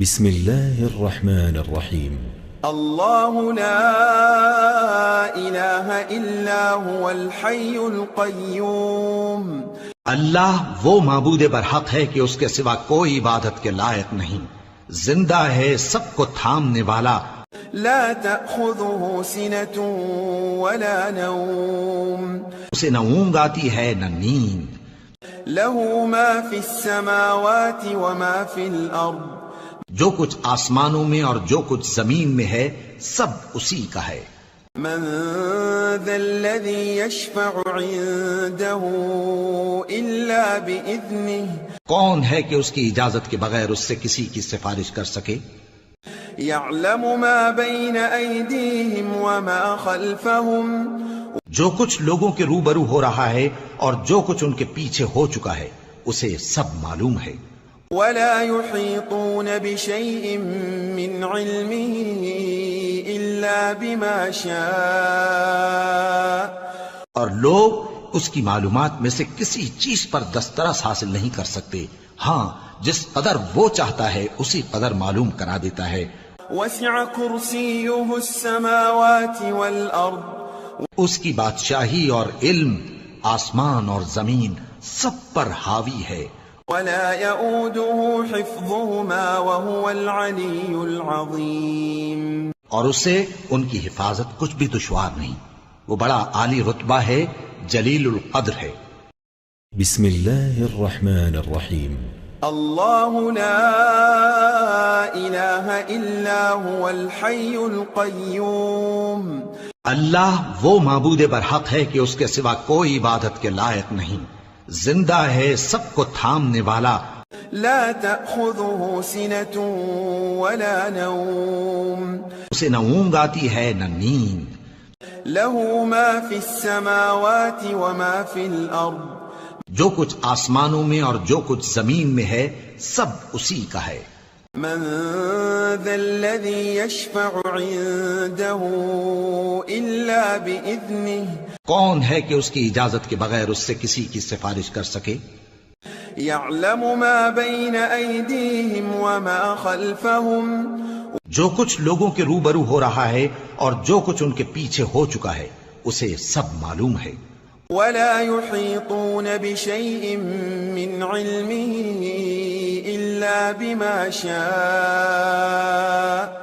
بسم الله الرحمن الرحيم. الله لا إله إلا هو الحي القيوم. اللہ وہ معبود برحق ہے کہ اس کے سوا کوئی عبادت کے لائق نہیں، زندہ ہے، سب کو تھامنے والا، لا تأخذه سنة ولا نوم. اسے نہ اونگ آتی ہے نہ نیند، له ما في السماوات وما في الأرض. جو کچھ آسمانوں میں اور جو کچھ زمین میں ہے سب اسی کا ہے۔ من ذا الذي يشفع عنده إلا بإذنه. کون ہے کہ اس کی اجازت کے بغیر اس سے کسی کی سفارش کر سکے؟ يعلم ما بين أيديهم وما خلفهم. جو کچھ لوگوں کے روبرو ہو رہا ہے اور جو کچھ ان کے پیچھے ہو چکا ہے اسے سب معلوم ہے۔ ولا يحيطون بشيء من علمه إلا بما شاء. اور لوگ اس کی معلومات میں سے کسی چیز پر دسترس حاصل نہیں کر سکتے، ہاں جس قدر وہ چاہتا ہے اسی قدر معلوم کرا دیتا ہے۔ وسع كرسيه السماوات والأرض. اس کی بادشاہی اور علم آسمان اور زمین سب پر حاوی ہے۔ ولا يؤوده حفظهما وهو العلي العظيم. اور اسے ان کی حفاظت کچھ بھی دشوار نہیں، وہ بڑا عالی رتبہ ہے، جلیل القدر ہے۔ بسم الله الرحمن الرحيم. الله لا إله إلا هو الحي القيوم. اللہ وہ معبود برحق ہے کہ اس کے سوا کوئی عبادت کے لائق نہیں، زندہ ہے، سب کو تھامنے والا، لا تأخذه سنة ولا نوم. اسے نہ اونگ آتی ہے نہ نیند، له ما في السماوات وما في الأرض. جو کچھ آسمانوں میں اور جو کچھ زمین میں ہے سب اسی کا ہے۔ من ذا الذي يشفع عنده إلا بإذنه. کون ہے کہ اس کی اجازت کے بغیر اس سے کسی کی سفارش کر سکے؟ يعلم ما بين أيديهم وما خلفهم. جو کچھ لوگوں کے روبرو ہو رہا ہے اور جو کچھ ان کے پیچھے ہو چکا ہے اسے سب معلوم ہے۔ ولا يحيطون بشيء من علمه إلا بما شاء.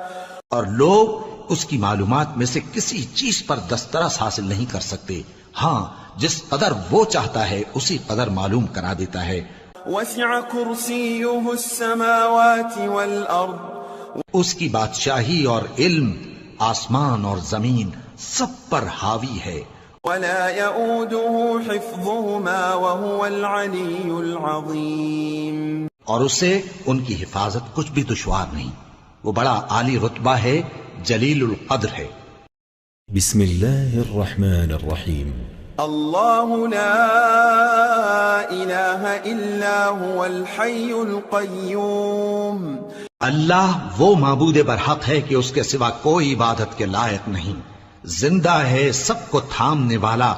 اور لوگ اس کی معلومات میں سے کسی چیز پر دسترس حاصل نہیں کر سکتے، ہاں جس قدر وہ چاہتا ہے اسی قدر معلوم کرا دیتا ہے۔ وسع كرسيه السماوات والأرض. اس کی بادشاہی اور علم آسمان اور زمین سب پر حاوی ہے۔ ولا يؤوده حفظهما وهو العلي العظيم. اور اسے ان کی حفاظت کچھ بھی دشوار نہیں، وہ بڑا عالی رتبہ ہے، جلیل القدر ہے۔ بسم الله الرحمن الرحيم. الله لا إله إلا هو الحي القيوم. اللہ وہ معبود برحق ہے کہ اس کے سوا کوئی عبادت کے لائق نہیں، زندہ ہے، سب کو تھامنے والا،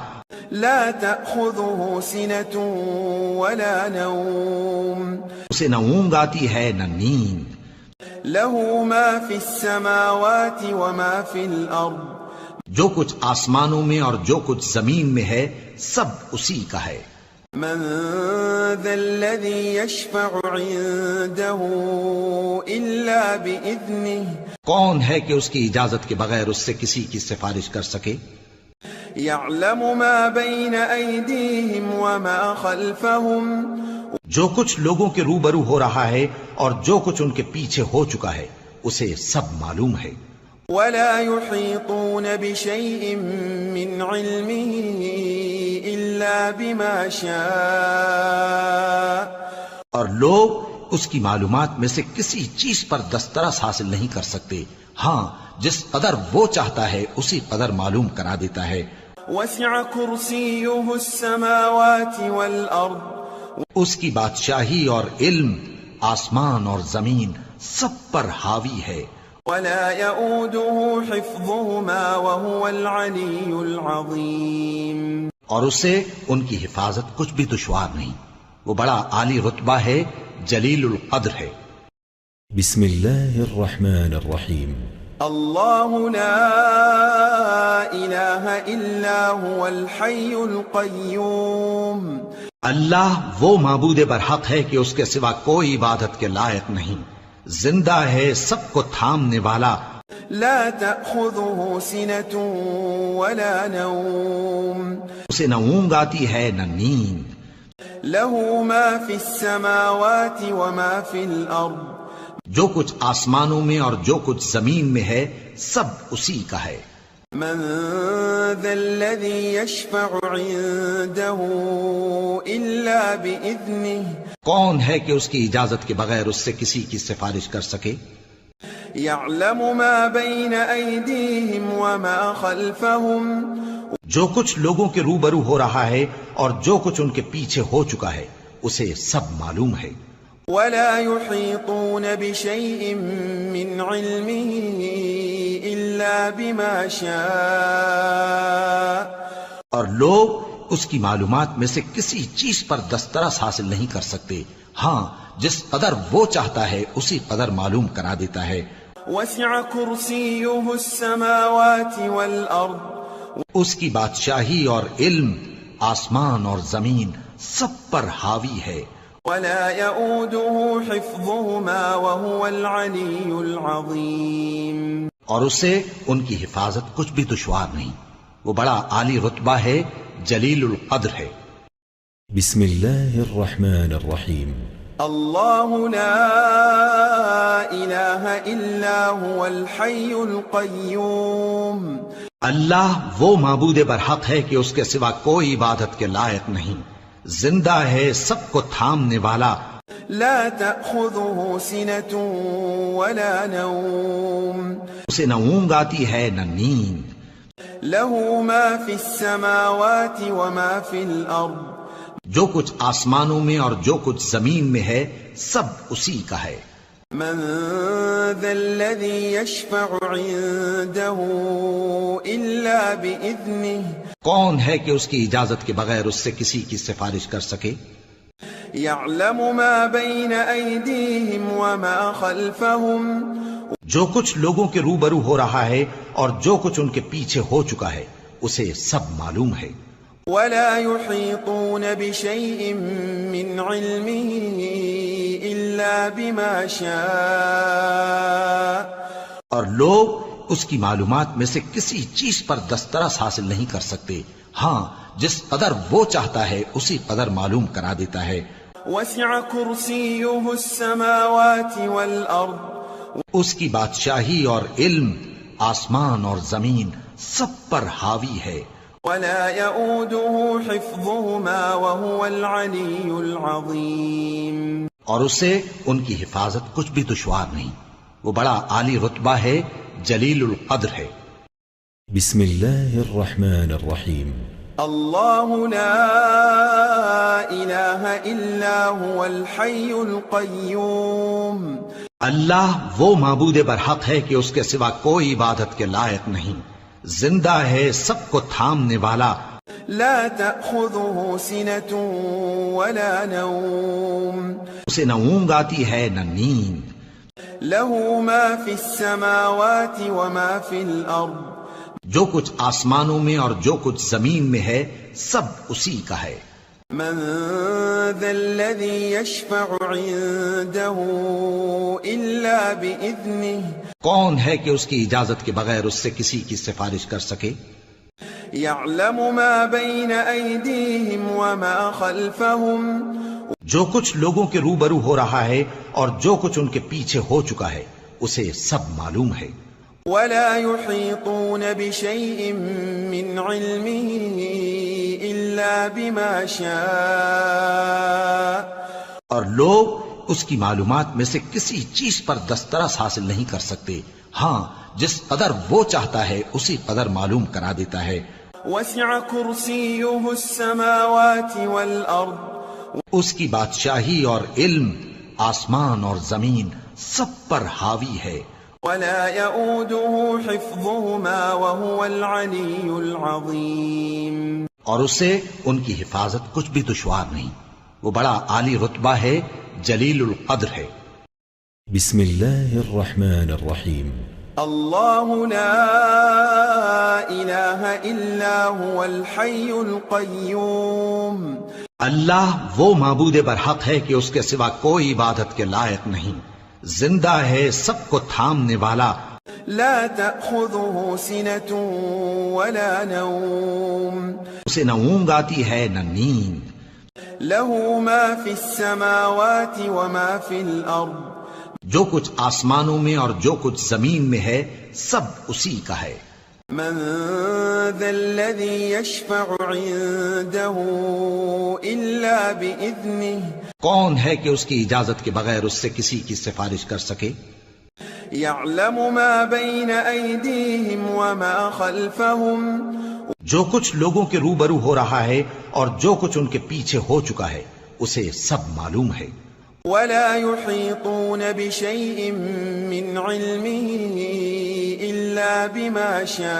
لا تأخذه سنة ولا نوم. اسے نہ اونگ آتی ہے نہ نیند، له ما في السماوات وما في الأرض. جو کچھ آسمانوں میں اور جو کچھ زمین میں ہے سب اسی کا ہے۔ من ذا الذي يشفع عنده إلا بإذنه. کون ہے کہ اس کی اجازت کے بغیر اس سے کسی کی سفارش کر سکے؟ يعلم ما بين أيديهم وما خلفهم. جو کچھ لوگوں کے روبرو ہو رہا ہے اور جو کچھ ان کے پیچھے ہو چکا ہے اسے سب معلوم ہے۔ ولا يحيطون بشيء من علمه إلا بما شاء. اور لوگ اس کی معلومات میں سے کسی چیز پر دسترس حاصل نہیں کر سکتے، ہاں جس قدر وہ چاہتا ہے اسی قدر معلوم کرا دیتا ہے۔ وسع كرسيه السماوات والأرض. اس کی بادشاہی اور علم آسمان اور زمین سب پر حاوی ہے۔ ولا يؤوده حفظهما وهو العلي العظيم. اور اسے ان کی حفاظت کچھ بھی دشوار نہیں، وہ بڑا عالی رتبہ ہے، جلیل القدر ہے۔ بسم الله الرحمن الرحيم. الله لا إله إلا هو الحي القيوم. اللہ وہ معبود برحق ہے کہ اس کے سوا کوئی عبادت کے لائق نہیں، زندہ ہے، سب کو تھامنے والا، لا تأخذه سنة ولا نوم. اسے نہ اونگ آتی ہے نہ نیند، له ما في السماوات وما في الأرض. جو کچھ آسمانوں میں اور جو کچھ زمین میں ہے سب اسی کا ہے۔ من ذا الذي يشفع عنده إلا بإذنه. کون ہے کہ اس کی اجازت کے بغیر اس سے کسی کی سفارش کر سکے؟ يعلم ما بين أيديهم وما خلفهم. جو کچھ لوگوں کے روبرو ہو رہا ہے اور جو کچھ ان کے پیچھے ہو چکا ہے اسے سب معلوم ہے۔ ولا يحيطون بشيء من علمه إلا بما شاء. اور لوگ اس کی معلومات میں سے کسی چیز پر دسترس حاصل نہیں کر سکتے، ہاں جس قدر وہ چاہتا ہے اسی قدر معلوم کرا دیتا ہے۔ وسع كرسيه السماوات والأرض. اس کی بادشاہی اور علم آسمان اور زمین سب پر حاوی ہے۔ ولا يؤوده حفظهما وهو العلي العظيم. اور اسے ان کی حفاظت کچھ بھی دشوار نہیں، وہ بڑا عالی رتبہ ہے، جلیل القدر ہے۔ بسم الله الرحمن الرحيم. الله لا إله إلا هو الحي القيوم. اللہ وہ معبود برحق ہے کہ اس کے سوا کوئی عبادت کے لائق نہیں، زندہ ہے، سب کو تھامنے والا، لا تأخذه سنة ولا نوم. اسے نہ اونگ آتی ہے نہ نیند، له ما في السماوات وما في الأرض. جو کچھ آسمانوں میں اور جو کچھ زمین میں ہے سب اسی کا ہے۔ من ذا الذي يشفع عنده إلا بإذنه. کون ہے کہ اس کی اجازت کے بغیر اس سے کسی کی سفارش کر سکے؟ يعلم ما بين أيديهم وما خلفهم. جو کچھ لوگوں کے روبرو ہو رہا ہے اور جو کچھ ان کے پیچھے ہو چکا ہے اسے سب معلوم ہے۔ ولا يحيطون بشيء من علمه إلا بما شاء. اور لوگ اس کی معلومات میں سے کسی چیز پر دسترس حاصل نہیں کر سکتے، ہاں جس قدر وہ چاہتا ہے اسی قدر معلوم کرا دیتا ہے۔ وسع كرسيه السماوات والأرض. اس کی بادشاہی اور علم آسمان اور زمین سب پر حاوی ہے۔ ولا يؤوده حفظهما وهو العلي العظيم. اور اسے ان کی حفاظت کچھ بھی دشوار نہیں، وہ بڑا عالی رتبہ ہے، جلیل القدر ہے۔ بسم الله الرحمن الرحيم. الله لا إله إلا هو الحي القيوم. اللہ وہ معبود برحق ہے کہ اس کے سوا کوئی عبادت کے لائق نہیں، زندہ ہے، سب کو تھامنے والا، لا تأخذه سنة ولا نوم. اسے نہ اونگ آتی ہے نہ نیند، له ما في السماوات وما في الأرض. جو کچھ آسمانوں میں اور جو کچھ زمین میں ہے سب اسی کا ہے۔ من ذا الذي يشفع عنده إلا بإذنه. کون ہے کہ اس کی اجازت کے بغیر اس سے کسی کی سفارش کر سکے؟ يعلم ما بين أيديهم وما خلفهم. جو کچھ لوگوں کے روبرو ہو رہا ہے اور جو کچھ ان کے پیچھے ہو چکا ہے اسے سب معلوم ہے۔ ولا يحيطون بشيء من علمه إلا بما شاء. اور لوگ اس کی معلومات میں سے کسی چیز پر دسترس حاصل نہیں کر سکتے، ہاں جس قدر وہ چاہتا ہے اسی قدر معلوم کرا دیتا ہے۔ وسع كرسيه السماوات والأرض. اس کی بادشاہی اور علم آسمان اور زمین سب پر حاوی ہے۔ ولا يؤوده حفظهما وهو العلي العظيم. اور اسے ان کی حفاظت کچھ بھی دشوار نہیں، وہ بڑا عالی رتبہ ہے، جلیل القدر ہے۔ بسم الله الرحمن الرحيم الله لا إله إلا هو الحي القيوم اللہ وہ معبود برحق ہے کہ اس کے سوا کوئی عبادت کے لائق نہیں، زندہ ہے، سب کو تھامنے والا، لا تأخذه سنة ولا نوم اسے نہ اونگ آتی ہے نہ نیند، له ما في السماوات وما في الأرض جو کچھ آسمانوں میں اور جو کچھ زمین میں ہے سب اسی کا ہے۔ من ذا الذي يشفع عنده إلا بإذنه کون ہے کہ اس کی اجازت کے بغیر اس سے کسی کی سفارش کر سکے؟ يعلم ما بين أيديهم وما خلفهم جو کچھ لوگوں کے روبرو ہو رہا ہے اور جو کچھ ان کے پیچھے ہو چکا ہے اسے سب معلوم ہے۔ ولا يحيطون بشيء من علمه إلا بما شاء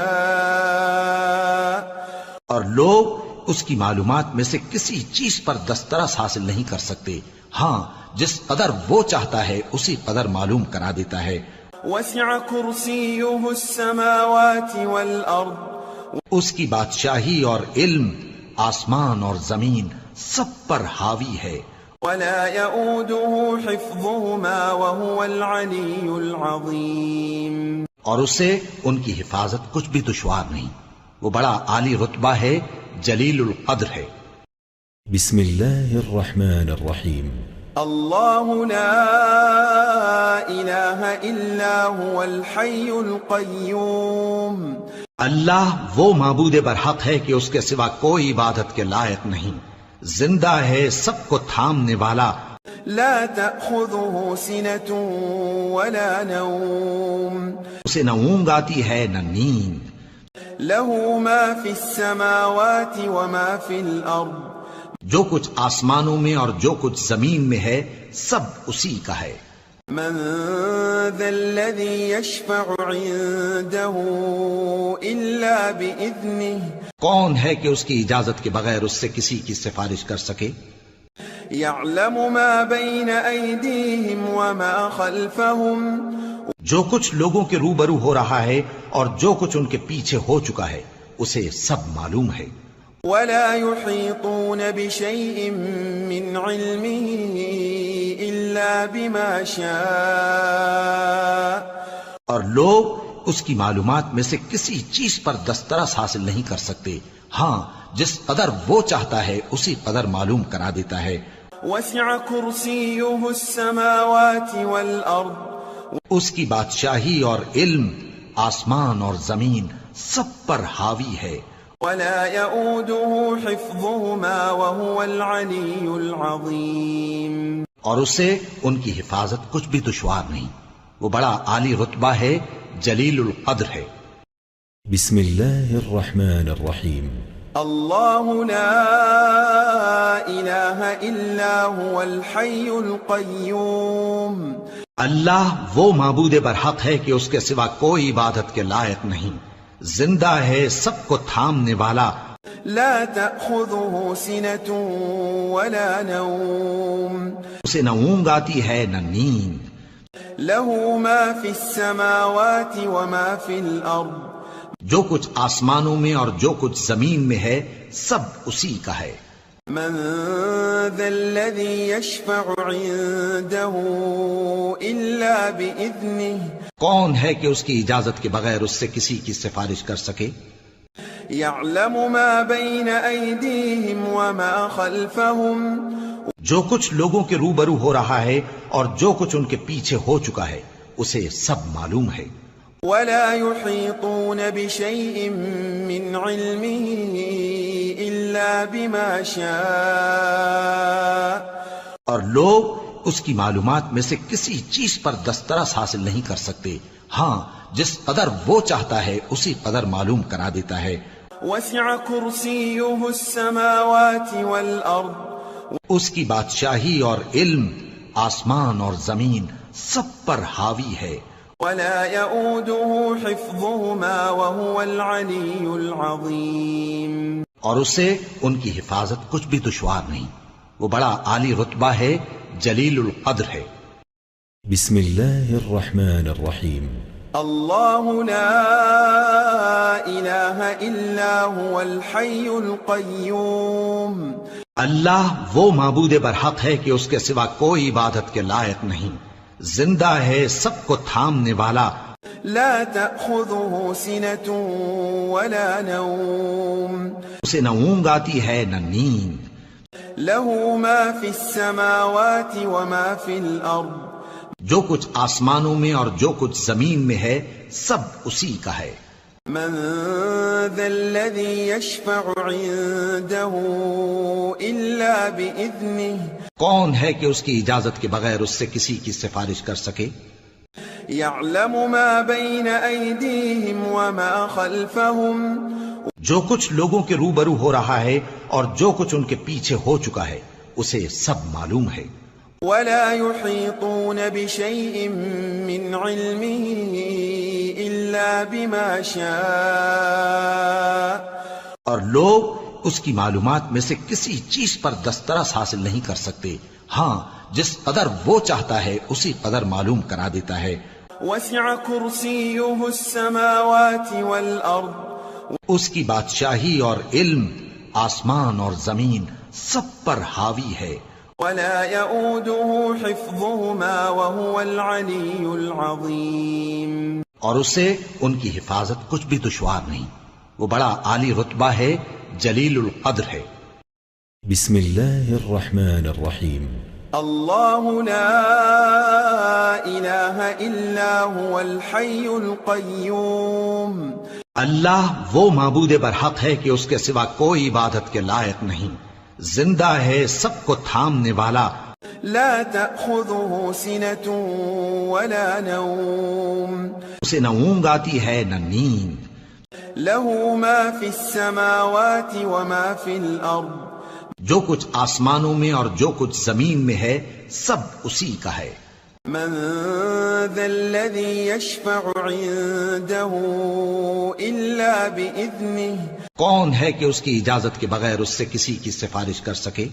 اور لوگ اس کی معلومات میں سے کسی چیز پر دسترس حاصل نہیں کر سکتے، ہاں جس قدر وہ چاہتا ہے اسی قدر معلوم کرا دیتا ہے۔ وسع كرسيه السماوات والأرض اس کی بادشاہی اور علم آسمان اور زمین سب پر حاوی ہے۔ ولا يؤوده حفظهما وهو العلي العظيم اور اسے ان کی حفاظت کچھ بھی دشوار نہیں، وہ بڑا عالی رتبہ ہے، جلیل القدر ہے۔ بسم الله الرحمن الرحيم الله لا إله إلا هو الحي القيوم اللہ وہ معبود برحق ہے کہ اس کے سوا کوئی عبادت کے لائق نہیں، زندہ ہے، سب کو تھامنے والا، لا تأخذه سنة ولا نوم اسے نہ اونگ آتی ہے نہ نیند، له ما في السماوات وما في الأرض جو کچھ آسمانوں میں اور جو کچھ زمین میں ہے سب اسی کا ہے۔ من ذا الذي يشفع عنده إلا بإذنه کون ہے کہ اس کی اجازت کے بغیر اس سے کسی کی سفارش کر سکے؟ يعلم ما بين أيديهم وما خلفهم جو کچھ لوگوں کے روبرو ہو رہا ہے اور جو کچھ ان کے پیچھے ہو چکا ہے اسے سب معلوم ہے۔ ولا يحيطون بشيء من علمه إلا بما شاء اور لوگ اس کی معلومات میں سے کسی چیز پر دسترس حاصل نہیں کر سکتے، ہاں جس قدر وہ چاہتا ہے اسی قدر معلوم کرا دیتا ہے۔ وسع كرسيه السماوات والأرض اس کی بادشاہی اور علم آسمان اور زمین سب پر حاوی ہے۔ ولا يؤوده حفظهما وهو العلي العظيم اور اسے ان کی حفاظت کچھ بھی دشوار نہیں، وہ بڑا عالی رتبہ ہے، جلیل القدر ہے۔ بسم الله الرحمن الرحيم الله لا إله إلا هو الحي القيوم اللہ وہ معبود برحق ہے کہ اس کے سوا کوئی عبادت کے لائق نہیں، زندہ ہے، سب کو تھامنے والا، لا تأخذه سنة ولا نوم اسے نہ اونگ آتی ہے نہ نیند، له ما في السماوات وما في الأرض جو کچھ آسمانوں میں اور جو کچھ زمین میں ہے سب اسی کا ہے۔ من ذا الذي يشفع عنده إلا بإذنه کون ہے کہ اس کی اجازت کے بغیر اس سے کسی کی سفارش کر سکے؟ يعلم ما بين أيديهم وما خلفهم جو کچھ لوگوں کے روبرو ہو رہا ہے اور جو کچھ ان کے پیچھے ہو چکا ہے اسے سب معلوم ہے۔ ولا يحيطون بشيء من علمه إلا بما شاء اور لوگ اس کی معلومات میں سے کسی چیز پر دسترس حاصل نہیں کر سکتے، ہاں جس قدر وہ چاہتا ہے اسی قدر معلوم کرا دیتا ہے۔ وسع كرسيه السماوات والأرض اس کی بادشاہی اور علم آسمان اور زمین سب پر حاوی ہے۔ ولا يؤوده حفظهما وهو العلي العظيم اور اسے ان کی حفاظت کچھ بھی دشوار نہیں، وہ بڑا عالی رتبہ ہے، جلیل القدر ہے۔ بسم الله الرحمن الرحيم الله لا إله إلا هو الحي القيوم اللہ وہ معبود برحق ہے کہ اس کے سوا کوئی عبادت کے لائق نہیں، زندہ ہے، سب کو تھامنے والا، لا تأخذه سنة ولا نوم اسے نہ اونگ آتی ہے نہ نیند، له ما في السماوات وما في الأرض جو کچھ آسمانوں میں اور جو کچھ زمین میں ہے سب اسی کا ہے۔ من ذا الذي يشفع عنده إلا بإذنه کون ہے کہ اس کی اجازت کے بغیر اس سے کسی کی سفارش کر سکے؟ يعلم ما بين أيديهم وما خلفهم جو کچھ لوگوں کے روبرو ہو رہا ہے اور جو کچھ ان کے پیچھے ہو چکا ہے اسے سب معلوم ہے۔ ولا يحيطون بشيء من علمه إلا بما شاء اور لوگ اس کی معلومات میں سے کسی چیز پر دسترس حاصل نہیں کر سکتے، ہاں جس قدر وہ چاہتا ہے اسی قدر معلوم کرا دیتا ہے۔ وسع كرسيه السماوات والأرض اس کی بادشاہی اور علم آسمان اور زمین سب پر حاوی ہے۔ ولا يؤوده حفظهما وهو العلي العظيم اور اسے ان کی حفاظت کچھ بھی دشوار نہیں، وہ بڑا عالی رتبہ ہے، جلیل القدر ہے۔ بسم الله الرحمن الرحيم الله لا إله إلا هو الحي القيوم اللہ وہ معبود برحق ہے کہ اس کے سوا کوئی عبادت کے لائق نہیں، زندہ ہے، سب کو تھامنے والا، لا تأخذه سنة ولا نوم اسے نہ اونگ آتی ہے نہ نیند، له ما في السماوات وما في الأرض جو کچھ آسمانوں میں اور جو کچھ زمین میں ہے سب اسی کا ہے۔ من ذا الذي يشفع عنده إلا بإذنه کون ہے کہ اس کی اجازت کے بغیر اس سے کسی کی سفارش کر سکے؟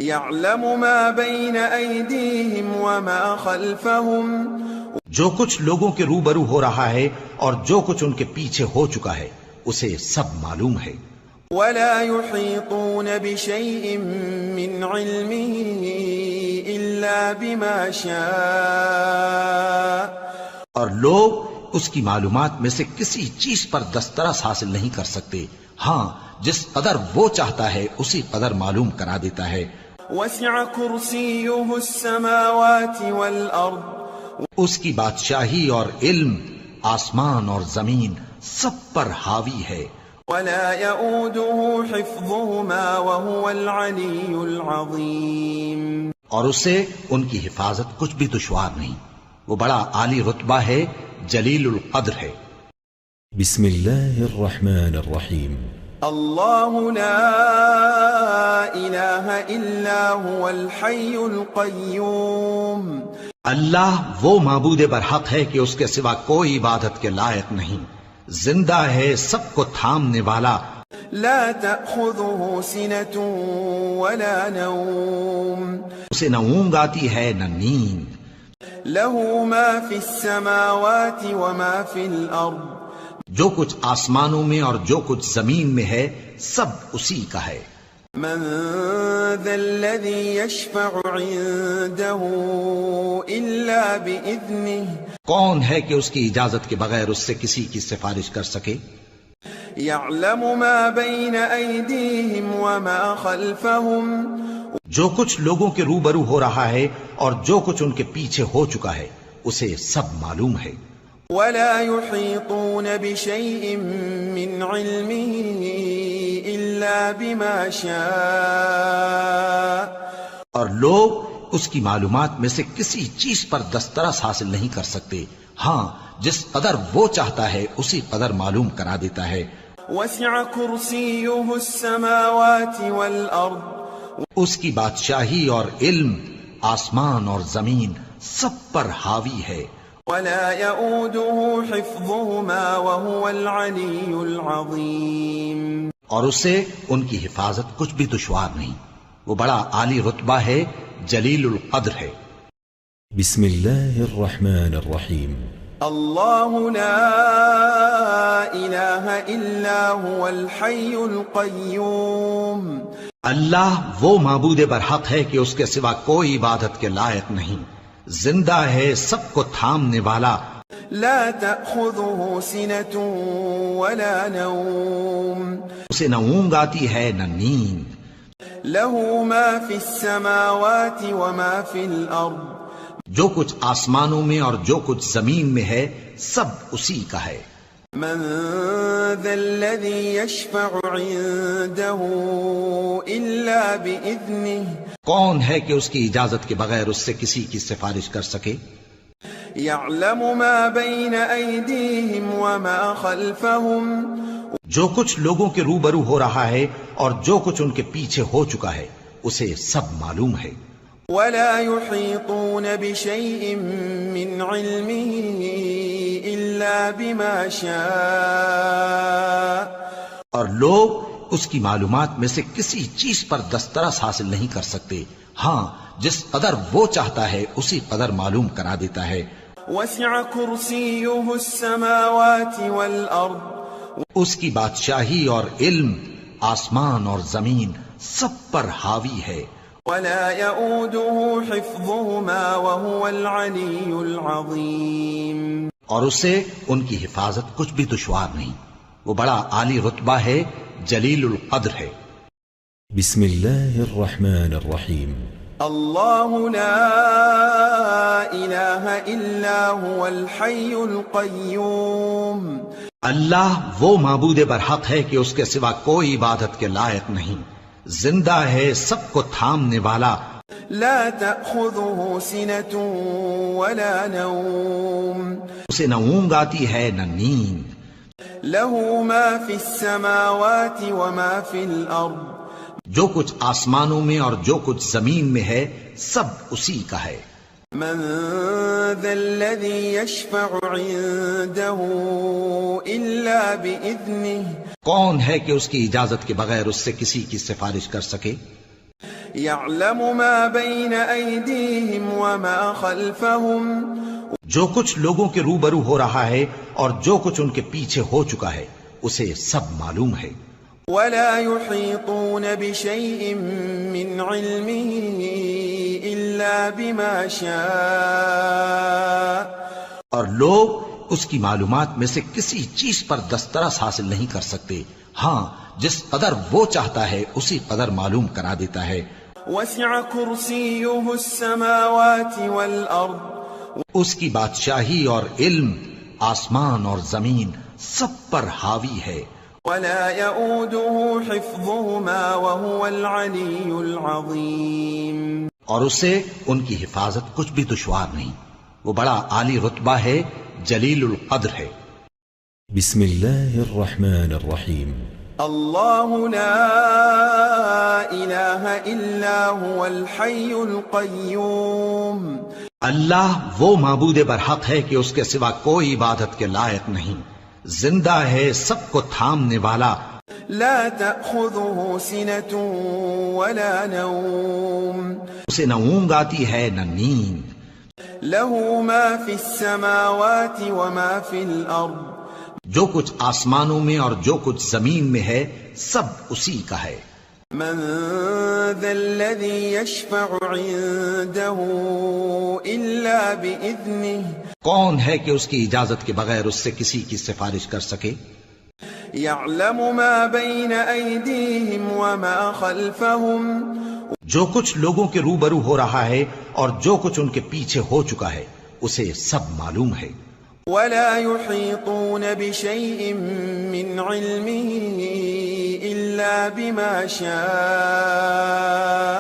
يعلم ما بين أيديهم وما خلفهم جو کچھ لوگوں کے روبرو ہو رہا ہے اور جو کچھ ان کے پیچھے ہو چکا ہے اسے سب معلوم ہے۔ ولا يحيطون بشيء من علمه إلا بما شاء اور لوگ اس کی معلومات میں سے کسی چیز پر دسترس حاصل نہیں کر سکتے، ہاں جس قدر وہ چاہتا ہے اسی قدر معلوم کرا دیتا ہے۔ وسع كرسيه السماوات والأرض اس کی بادشاہی اور علم آسمان اور زمین سب پر حاوی ہے۔ ولا يؤوده حفظهما وهو العلي العظيم اور اسے ان کی حفاظت کچھ بھی دشوار نہیں، وہ بڑا عالی رتبہ ہے، جلیل القدر ہے۔ بسم الله الرحمن الرحيم الله لا إله إلا هو الحي القيوم اللہ وہ معبود برحق ہے کہ اس کے سوا کوئی عبادت کے لائق نہیں، زندہ ہے، سب کو تھامنے والا، لا تأخذه سنة ولا نوم اسے نہ اونگ آتی ہے نہ نیند، له ما في السماوات وما في الأرض جو کچھ آسمانوں میں اور جو کچھ زمین میں ہے سب اسی کا ہے۔ من ذا الذي يشفع عنده إلا بإذنه کون ہے کہ اس کی اجازت کے بغیر اس سے کسی کی سفارش کر سکے؟ يعلم ما بين أيديهم وما خلفهم جو کچھ لوگوں کے روبرو ہو رہا ہے اور جو کچھ ان کے پیچھے ہو چکا ہے اسے سب معلوم ہے۔ ولا يحيطون بشيء من علمه إلا بما شاء اور لوگ اس کی معلومات میں سے کسی چیز پر دسترس حاصل نہیں کر سکتے، ہاں جس قدر وہ چاہتا ہے اسی قدر معلوم کرا دیتا ہے۔ وسع كرسيه السماوات والأرض اس کی بادشاہی اور علم آسمان اور زمین سب پر حاوی ہے۔ ولا يؤوده حفظهما وهو العلي العظيم اور اسے ان کی حفاظت کچھ بھی دشوار نہیں، وہ بڑا عالی رتبہ ہے، جلیل القدر ہے۔ بسم الله الرحمن الرحيم الله لا إله إلا هو الحي القيوم اللہ وہ معبود برحق ہے کہ اس کے سوا کوئی عبادت کے لائق نہیں، زندہ ہے، سب کو تھامنے والا، لا تأخذه سنة ولا نوم اسے نہ اونگ آتی ہے نہ نیند، له ما في السماوات وما في الأرض جو کچھ آسمانوں میں اور جو کچھ زمین میں ہے سب اسی کا ہے۔ من ذا الذي يشفع عنده إلا بإذنه کون ہے کہ اس کی اجازت کے بغیر اس سے کسی کی سفارش کر سکے؟ يعلم ما بين أيديهم وما خلفهم جو کچھ لوگوں کے روبرو ہو رہا ہے اور جو کچھ ان کے پیچھے ہو چکا ہے اسے سب معلوم ہے۔ ولا يحيطون بشيء من علمه إلا بما شاء اور لوگ اس کی معلومات میں سے کسی چیز پر دسترس حاصل نہیں کر سکتے، ہاں جس قدر وہ چاہتا ہے اسی قدر معلوم کرا دیتا ہے۔ وسع كرسيه السماوات والأرض اس کی بادشاہی اور علم آسمان اور زمین سب پر حاوی ہے، ولا يؤوده حفظهما وهو العلي العظيم اور اسے ان کی حفاظت کچھ بھی دشوار نہیں، وہ بڑا عالی رتبہ ہے، جلیل القدر ہے۔ بسم الله الرحمن الرحيم الله لا إله إلا هو الحي القيوم اللہ وہ معبود برحق ہے کہ اس کے سوا کوئی عبادت کے لائق نہیں، زندہ ہے، سب کو تھامنے والا، لا تأخذه سنة ولا نوم اسے نہ اونگ آتی ہے نہ نیند، له ما في السماوات وما في الأرض جو کچھ آسمانوں میں اور جو کچھ زمین میں ہے سب اسی کا ہے۔ من ذا الذي يشفع عنده إلا بإذنه کون ہے کہ اس کی اجازت کے بغیر اس سے کسی کی سفارش کر سکے؟ يعلم ما بين أيديهم وما خلفهم جو کچھ لوگوں کے روبرو ہو رہا ہے اور جو کچھ ان کے پیچھے ہو چکا ہے اسے سب معلوم ہے۔ ولا يحيطون بشيء من علمه إلا بما شاء اور لوگ اس کی معلومات میں سے کسی چیز پر دسترس حاصل نہیں کر سکتے، ہاں جس قدر وہ چاہتا ہے اسی قدر معلوم کرا دیتا ہے۔ وسع كرسيه السماوات والأرض اس کی بادشاہی اور علم آسمان اور زمین سب پر حاوی ہے، ولا يؤوده حفظهما وهو العلي العظيم اور اسے ان کی حفاظت کچھ بھی دشوار نہیں، وہ بڑا عالی رتبہ ہے، جلیل القدر ہے۔ بسم الله الرحمن الرحيم الله لا إله إلا هو الحي القيوم اللہ وہ معبود برحق ہے کہ اس کے سوا کوئی عبادت کے لائق نہیں، زندہ ہے، سب کو تھامنے والا، لا تأخذه سنة ولا نوم اسے نہ اونگ آتی ہے نہ نیند، له ما في السماوات وما في الأرض جو کچھ آسمانوں میں اور جو کچھ زمین میں ہے سب اسی کا ہے۔ من ذا الذي يشفع عنده إلا بإذنه کون ہے کہ اس کی اجازت کے بغیر اس سے کسی کی سفارش کر سکے؟ يعلم ما بين أيديهم وما خلفهم جو کچھ لوگوں کے روبرو ہو رہا ہے اور جو کچھ ان کے پیچھے ہو چکا ہے اسے سب معلوم ہے۔ ولا يحيطون بشيء من علمه إلا بما شاء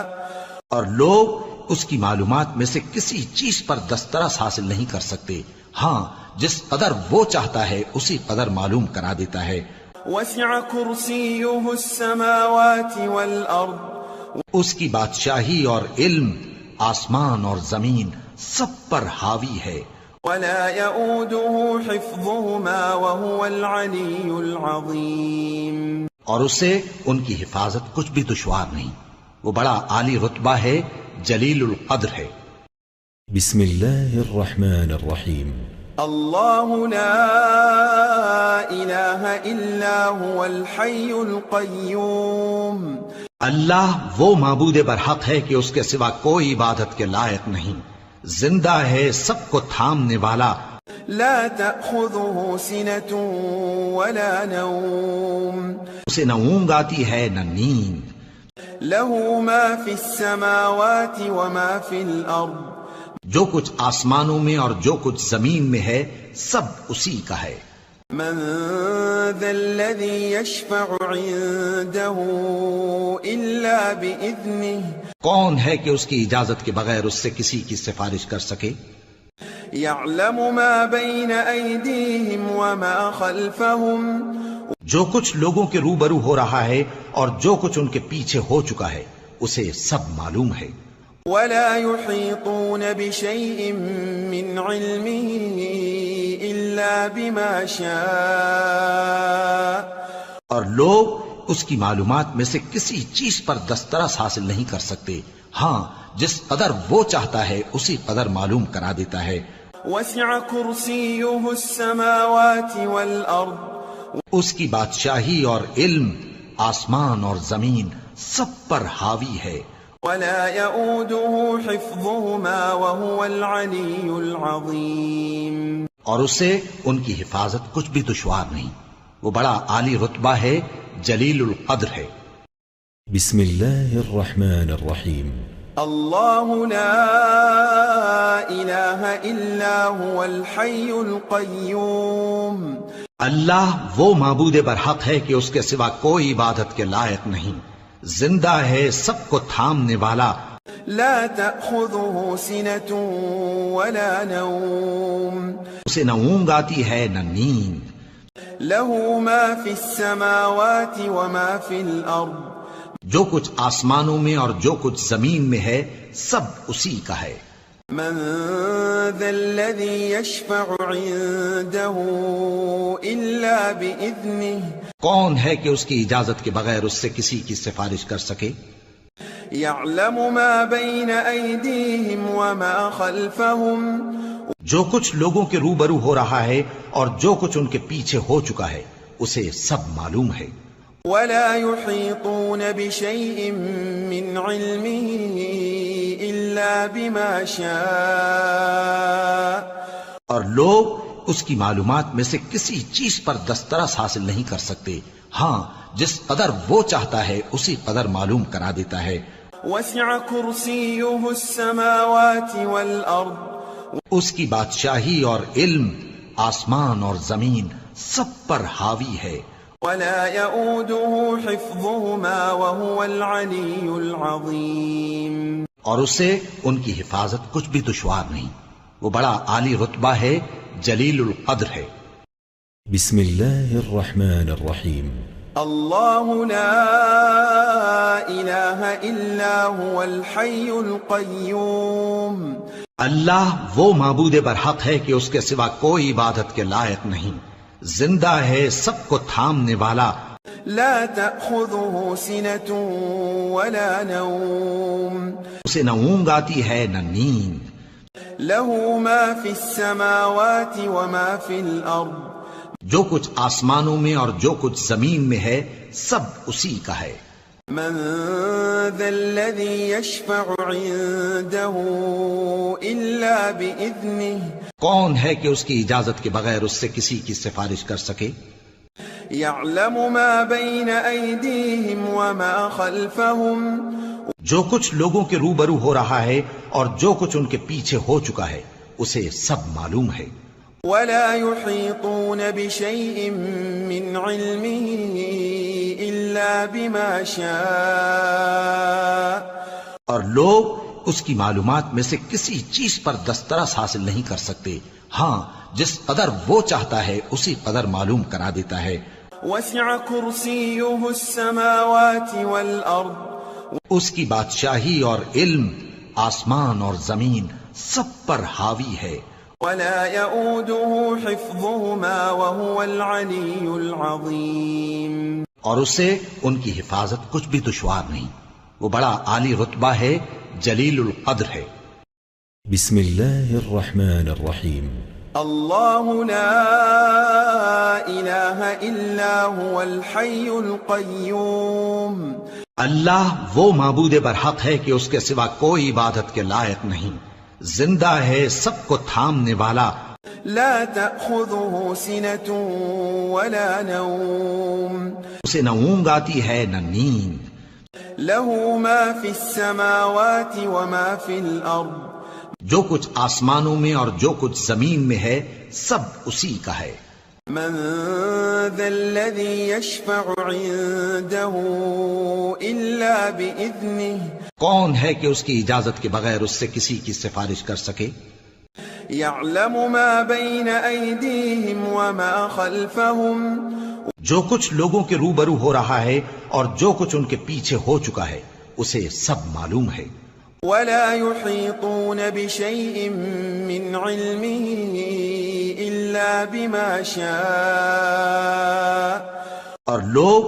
اور لوگ اس کی معلومات میں سے کسی چیز پر دسترس حاصل نہیں کر سکتے، ہاں جس قدر وہ چاہتا ہے اسی قدر معلوم کرا دیتا ہے۔ وسع كرسيه السماوات والأرض اس کی بادشاہی اور علم آسمان اور زمین سب پر حاوی ہے، ولا يؤوده حفظهما وهو العلي العظيم اور اسے ان کی حفاظت کچھ بھی دشوار نہیں، وہ بڑا عالی رتبہ ہے، جلیل القدر ہے۔ بسم الله الرحمن الرحيم الله لا إله إلا هو الحي القيوم اللہ وہ معبود برحق ہے کہ اس کے سوا کوئی عبادت کے لائق نہیں، زندہ ہے، سب کو تھامنے والا، لا تأخذه سنة ولا نوم اسے نہ اونگ آتی ہے نہ نیند، له ما في السماوات وما في الأرض جو کچھ آسمانوں میں اور جو کچھ زمین میں ہے سب اسی کا ہے۔ من ذا الذي يشفع عنده إلا بإذنه کون ہے کہ اس کی اجازت کے بغیر اس سے کسی کی سفارش کر سکے؟ يعلم ما بين أيديهم وما خلفهم جو کچھ لوگوں کے روبرو ہو رہا ہے اور جو کچھ ان کے پیچھے ہو چکا ہے اسے سب معلوم ہے۔ ولا يحيطون بشيء من علمه إلا بما شاء اور لوگ اس کی معلومات میں سے کسی چیز پر دسترس حاصل نہیں کر سکتے، ہاں جس قدر وہ چاہتا ہے اسی قدر معلوم کرا دیتا ہے۔ وسع كرسيه السماوات والأرض اس کی بادشاہی اور علم آسمان اور زمین سب پر حاوی ہے۔ ولا يؤوده حفظهما وهو العلي العظيم اور اسے ان کی حفاظت کچھ بھی دشوار نہیں، وہ بڑا عالی رتبہ ہے، جلیل القدر ہے۔ بسم الله الرحمن الرحيم الله لا إله إلا هو الحي القيوم اللہ وہ معبود برحق ہے کہ اس کے سوا کوئی عبادت کے لائق نہیں، زندہ ہے، سب کو تھامنے والا، لا تأخذه سنة ولا نوم اسے نہ اونگ آتی ہے نہ نیند، له ما في السماوات وما في الأرض جو کچھ آسمانوں میں اور جو کچھ زمین میں ہے سب اسی کا ہے۔ من ذا الذي يشفع عنده إلا بإذنه کون ہے کہ اس کی اجازت کے بغیر اس سے کسی کی سفارش کر سکے؟ يعلم ما بين أيديهم وما خلفهم جو کچھ لوگوں کے روبرو ہو رہا ہے اور جو کچھ ان کے پیچھے ہو چکا ہے اسے سب معلوم ہے۔ ولا يحيطون بشيء من علمه إلا بما شاء اور لوگ اس کی معلومات میں سے کسی چیز پر دسترس حاصل نہیں کر سکتے، ہاں جس قدر وہ چاہتا ہے اسی قدر معلوم کرا دیتا ہے۔ وسع كرسيه السماوات والأرض اس کی بادشاہی اور علم آسمان اور زمین سب پر حاوی ہے۔ ولا يؤوده حفظهما وهو العلي العظيم اور اسے ان کی حفاظت کچھ بھی دشوار نہیں، وہ بڑا عالی رتبہ ہے، جلیل القدر ہے۔ بسم الله الرحمن الرحيم الله لا إله إلا هو الحي القيوم اللہ وہ معبود برحق ہے کہ اس کے سوا کوئی عبادت کے لائق نہیں، زندہ ہے، سب کو تھامنے والا، لا تأخذه سنة ولا نوم اسے نہ اونگ آتی ہے نہ نیند، له ما في السماوات وما في الأرض جو کچھ آسمانوں میں اور جو کچھ زمین میں ہے سب اسی کا ہے۔ من ذا الذي يشفع عنده إلا بإذنه کون ہے کہ اس کی اجازت کے بغیر اس سے کسی کی سفارش کر سکے؟ يعلم ما بين أيديهم وما خلفهم جو کچھ لوگوں کے روبرو ہو رہا ہے اور جو کچھ ان کے پیچھے ہو چکا ہے اسے سب معلوم ہے۔ ولا يحيطون بشيء من علمه إلا بما شاء اور لوگ اس کی معلومات میں سے کسی چیز پر دسترس حاصل نہیں کر سکتے، ہاں جس قدر وہ چاہتا ہے اسی قدر معلوم کرا دیتا ہے۔ وسع كرسيه السماوات والأرض اس کی بادشاہی اور علم آسمان اور زمین سب پر حاوی ہے۔ ولا يؤوده حفظهما وهو العلي العظيم اور اسے ان کی حفاظت کچھ بھی دشوار نہیں، وہ بڑا عالی رتبہ ہے، جلیل القدر ہے۔ بسم الله الرحمن الرحيم الله لا إله إلا هو الحي القيوم اللہ وہ معبود برحق ہے کہ اس کے سوا کوئی عبادت کے لائق نہیں، زندہ ہے، سب کو تھامنے والا، لا تأخذه سنة ولا نوم اسے نہ اونگ آتی ہے نہ نیند، له ما في السماوات وما في الأرض جو کچھ آسمانوں میں اور جو کچھ زمین میں ہے سب اسی کا ہے۔ من ذا الذي يشفع عنده إلا بإذنه کون ہے کہ اس کی اجازت کے بغیر اس سے کسی کی سفارش کر سکے؟ يعلم ما بين أيديهم وما خلفهم جو کچھ لوگوں کے روبرو ہو رہا ہے اور جو کچھ ان کے پیچھے ہو چکا ہے اسے سب معلوم ہے۔ ولا يحيطون بشيء من علمه إلا بما شاء اور لوگ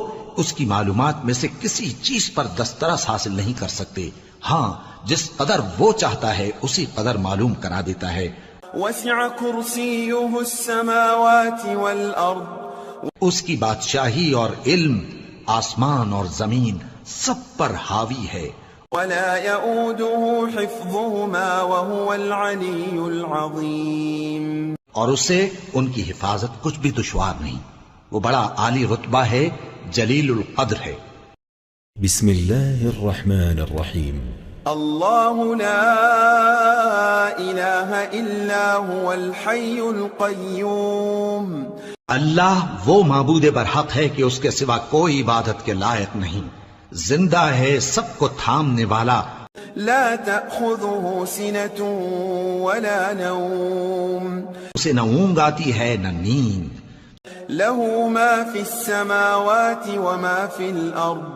اس کی معلومات میں سے کسی چیز پر دسترس حاصل نہیں کر سکتے، ہاں جس قدر وہ چاہتا ہے اسی قدر معلوم کرا دیتا ہے۔ وسع كرسيه السماوات والأرض اس کی بادشاہی اور علم آسمان اور زمین سب پر حاوی ہے۔ ولا يؤوده حفظهما وهو العلي العظيم اور اسے ان کی حفاظت کچھ بھی دشوار نہیں، وہ بڑا عالی رتبہ ہے، جلیل القدر ہے۔ بسم الله الرحمن الرحيم الله لا إله إلا هو الحي القيوم اللہ وہ معبود برحق ہے کہ اس کے سوا کوئی عبادت کے لائق نہیں، زندہ ہے، سب کو تھامنے والا، لا تأخذه سنة ولا نوم اسے نہ اونگ آتی ہے نہ نیند، له ما في السماوات وما في الأرض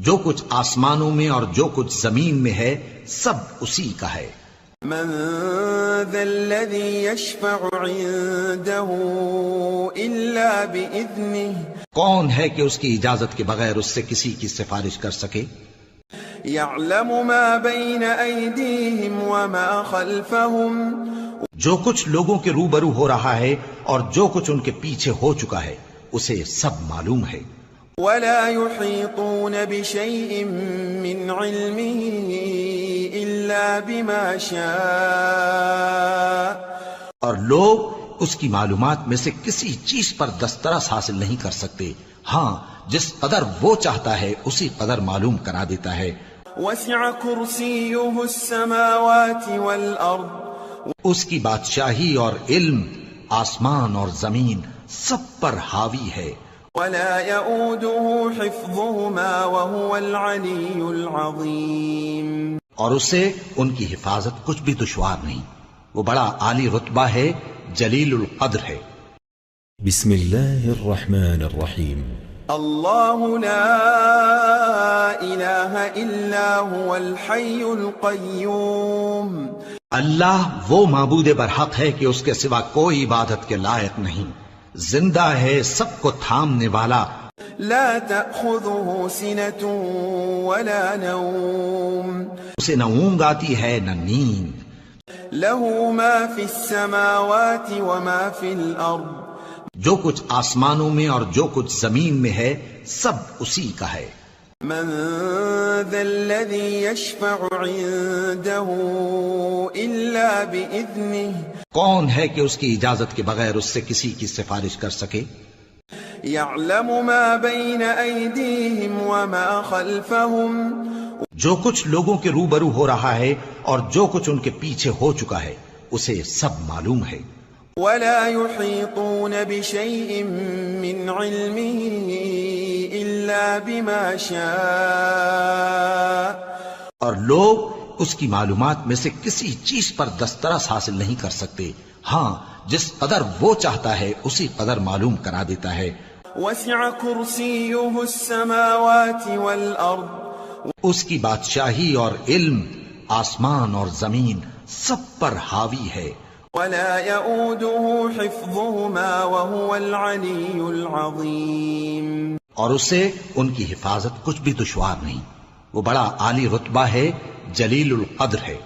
جو کچھ آسمانوں میں اور جو کچھ زمین میں ہے سب اسی کا ہے۔ من ذا الذي يشفع عنده إلا بإذنه کون ہے کہ اس کی اجازت کے بغیر اس سے کسی کی سفارش کر سکے؟ يعلم ما بين أيديهم وما خلفهم جو کچھ لوگوں کے روبرو ہو رہا ہے اور جو کچھ ان کے پیچھے ہو چکا ہے اسے سب معلوم ہے۔ ولا يحيطون بشيء من علمه إلا بما شاء اور لوگ اس کی معلومات میں سے کسی چیز پر دسترس حاصل نہیں کر سکتے، ہاں جس قدر وہ چاہتا ہے اسی قدر معلوم کرا دیتا ہے۔ وسع كرسيه السماوات والأرض اس کی بادشاہی اور علم آسمان اور زمین سب پر حاوی ہے۔ ولا يؤوده حفظهما وهو العلي العظيم اور اسے ان کی حفاظت کچھ بھی دشوار نہیں، وہ بڑا عالی رتبہ ہے، جلیل القدر ہے۔ بسم الله الرحمن الرحيم الله لا إله إلا هو الحي القيوم اللہ وہ معبود برحق ہے کہ اس کے سوا کوئی عبادت کے لائق نہیں، زندہ ہے، سب کو تھامنے والا، لا تأخذه سنة ولا نوم اسے نہ اونگ آتی ہے نہ نیند، له ما في السماوات وما في الأرض جو کچھ آسمانوں میں اور جو کچھ زمین میں ہے سب اسی کا ہے۔ من ذا الذي يشفع عنده إلا بإذنه کون ہے کہ اس کی اجازت کے بغیر اس سے کسی کی سفارش کر سکے؟ يعلم ما بين أيديهم وما خلفهم جو کچھ لوگوں کے روبرو ہو رہا ہے اور جو کچھ ان کے پیچھے ہو چکا ہے اسے سب معلوم ہے۔ ولا يحيطون بشيء من علمه إلا بما شاء اور لوگ اس کی معلومات میں سے کسی چیز پر دسترس حاصل نہیں کر سکتے، ہاں جس قدر وہ چاہتا ہے اسی قدر معلوم کرا دیتا ہے۔ وسع كرسيه السماوات والأرض اس کی بادشاہی اور علم آسمان اور زمین سب پر حاوی ہے۔ ولا يؤوده حفظهما وهو العلي العظيم اور اسے ان کی حفاظت کچھ بھی دشوار نہیں، وہ بڑا عالی رتبہ ہے، جلیل القدر ہے۔